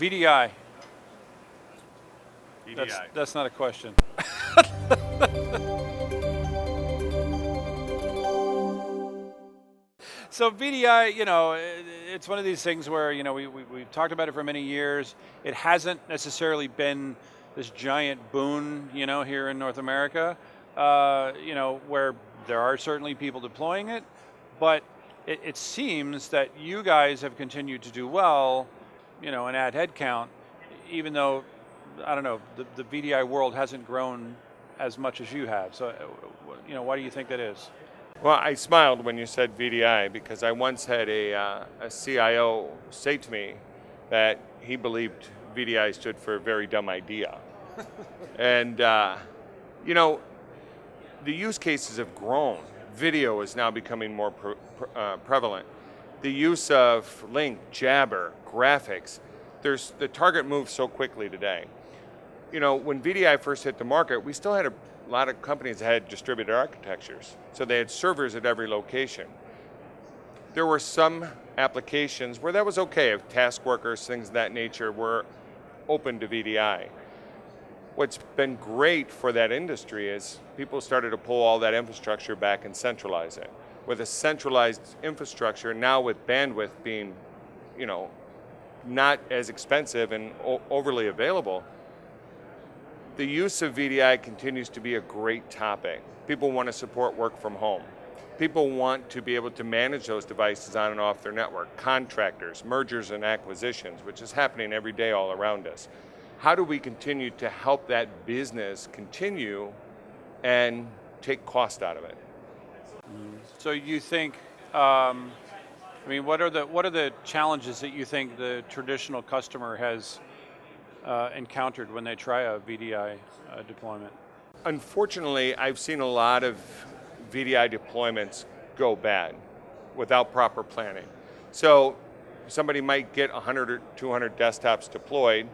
VDI. VDI. That's not a question. So VDI, it's one of these things where, we've talked about it for many years. It hasn't necessarily been this giant boon, here in North America, where there are certainly people deploying it, but it seems that you guys have continued to do well, and add headcount, even though, I don't know, the VDI world hasn't grown as much as you have. So, why do you think that is? Well, I smiled when you said VDI because I once had a CIO say to me that he believed VDI stood for a very dumb idea. And, the use cases have grown. Video is now becoming more prevalent. The use of link, jabber, graphics, the target moves so quickly today. When VDI first hit the market, we still had a lot of companies that had distributed architectures. So they had servers at every location. There were some applications where that was okay, if task workers, things of that nature were open to VDI. What's been great for that industry is people started to pull all that infrastructure back and centralize it. With a centralized infrastructure, now with bandwidth being, not as expensive and overly available, the use of VDI continues to be a great topic. People want to support work from home. People want to be able to manage those devices on and off their network. Contractors, mergers and acquisitions, which is happening every day all around us. How do we continue to help that business continue and take cost out of it? So you think, what are the challenges that you think the traditional customer has encountered when they try a VDI deployment? Unfortunately, I've seen a lot of VDI deployments go bad without proper planning. So somebody might get 100 or 200 desktops deployed,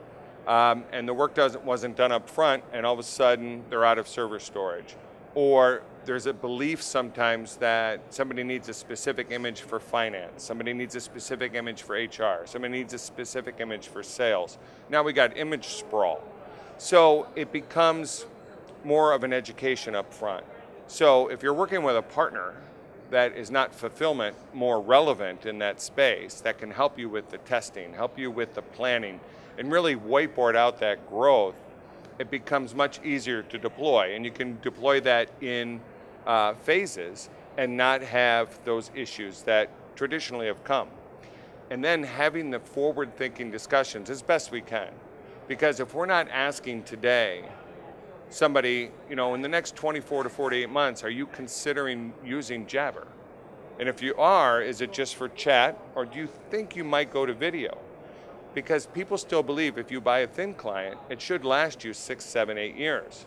and the work wasn't done up front, and all of a sudden they're out of server storage. Or there's a belief sometimes that somebody needs a specific image for finance, somebody needs a specific image for HR, somebody needs a specific image for sales. Now we got image sprawl. So it becomes more of an education up front. So if you're working with a partner that is not fulfillment more relevant in that space, that can help you with the testing, help you with the planning, and really whiteboard out that growth, it becomes much easier to deploy. And you can deploy that in phases and not have those issues that traditionally have come. And then having the forward-thinking discussions as best we can. Because if we're not asking today, somebody, in the next 24 to 48 months, are you considering using Jabber? And if you are, is it just for chat, or do you think you might go to video? Because people still believe if you buy a thin client, it should last you 6, 7, 8 years.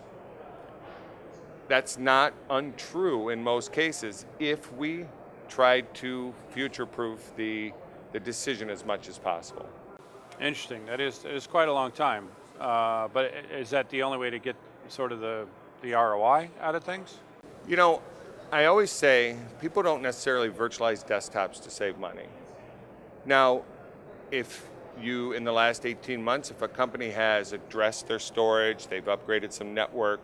That's not untrue in most cases if we try to future-proof the decision as much as possible. Interesting. That is quite a long time. But is that the only way to get sort of the ROI out of things? I always say people don't necessarily virtualize desktops to save money. Now, if you, in the last 18 months, if a company has addressed their storage, they've upgraded some network,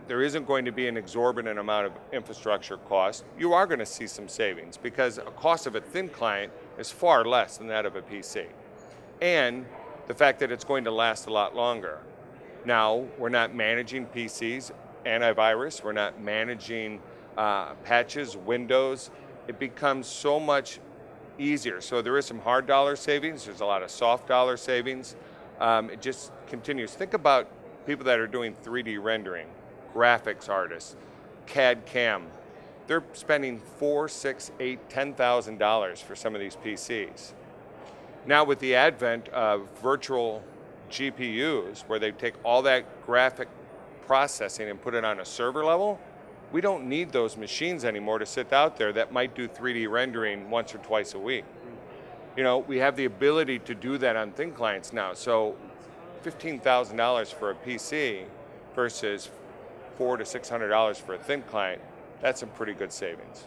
there isn't going to be an exorbitant amount of infrastructure cost. You are going to see some savings because a cost of a thin client is far less than that of a PC. And the fact that it's going to last a lot longer. Now, we're not managing PCs, antivirus, we're not managing patches, Windows. It becomes so much easier. So there is some hard dollar savings, there's a lot of soft dollar savings. It just continues. Think about people that are doing 3D rendering, graphics artists, CAD CAM. They're spending $4,000, $6,000, $8,000, $10,000 for some of these PCs. Now with the advent of virtual GPUs, where they take all that graphic processing and put it on a server level, we don't need those machines anymore to sit out there that might do 3D rendering once or twice a week. We have the ability to do that on thin clients now. So $15,000 for a PC versus $400 to $600 for a thin client, that's some pretty good savings.